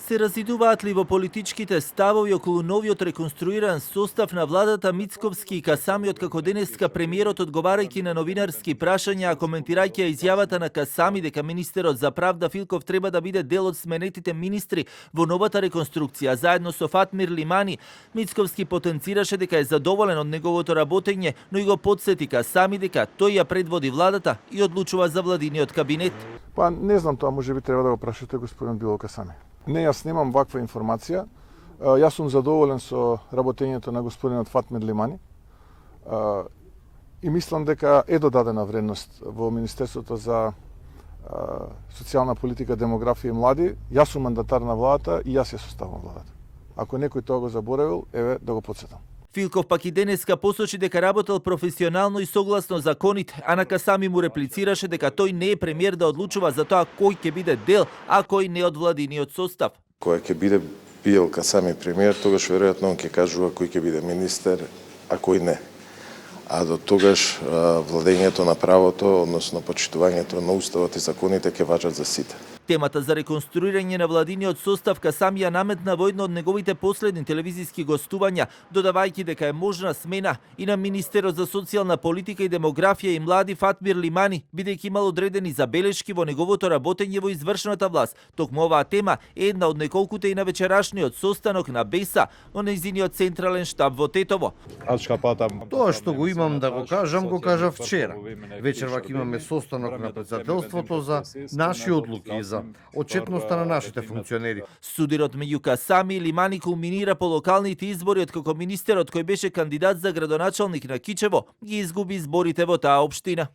Се разидуваат ли во политичките ставови околу новиот реконструиран состав на владата Мицковски и Касами, откако денеска премиерот, одговарајќи на новинарски прашања, а коментирајќи изјавата на Касами дека министерот за правда Филков треба да биде дел од сменетите министри во новата реконструкција заедно со Фатмир Лимани, Мицковски потенцираше дека е задоволен од неговото работење, но и го потсети Касами дека тој ја предводи владата и одлучува за владиниот кабинет. Па не знам, тоа можеби треба да го прашате господин Било Касами. Не, јас немам ваква информација. Јас сум задоволен со работењето на господинот Фатмир Лимани и мислам дека е додадена вредност во Министерството за социјална политика, демографија и млади. Јас сум мандатар на владата и јас ја составам владата. Ако некој тоа го заборавил, еве да го потсетам. Филков пак и денеска посочи дека работел професионално и согласно законите, а на Касами му реплицираше дека тој не е премиер да одлучува за тоа кој ќе биде дел, а кој не од владиниот состав. Кој ќе биде бил Касами премиер, тогаш веројатно он ќе кажува кој ќе биде министер, а кој не. А до тогаш владењето на правото, односно почитувањето на уставот и законите ќе важат за сите. Темата за реконструирање на владиниот состав Касами ја наметна во едно од неговите последни телевизиски гостувања, додавајќи дека е можна смена и на министерот за социјална политика и демографија и млади Фатмир Лимани, бидејќи имал одредени забелешки во неговото работење во извршната власт. Токму оваа тема е една од неколкуте и на вечерашниот состанок на БЕСА во нејзиниот централен штаб во Тетово. Тоа што го имам да го кажам вчера. Вечерва ќе имаме состанок на претседателството за наши одлуки за отчетноста на нашите функционери. Судирот меѓу Касами и Лимани кулминира по локалните избори, откако министерот кој беше кандидат за градоначалник на Кичево ги изгуби изборите во таа општина.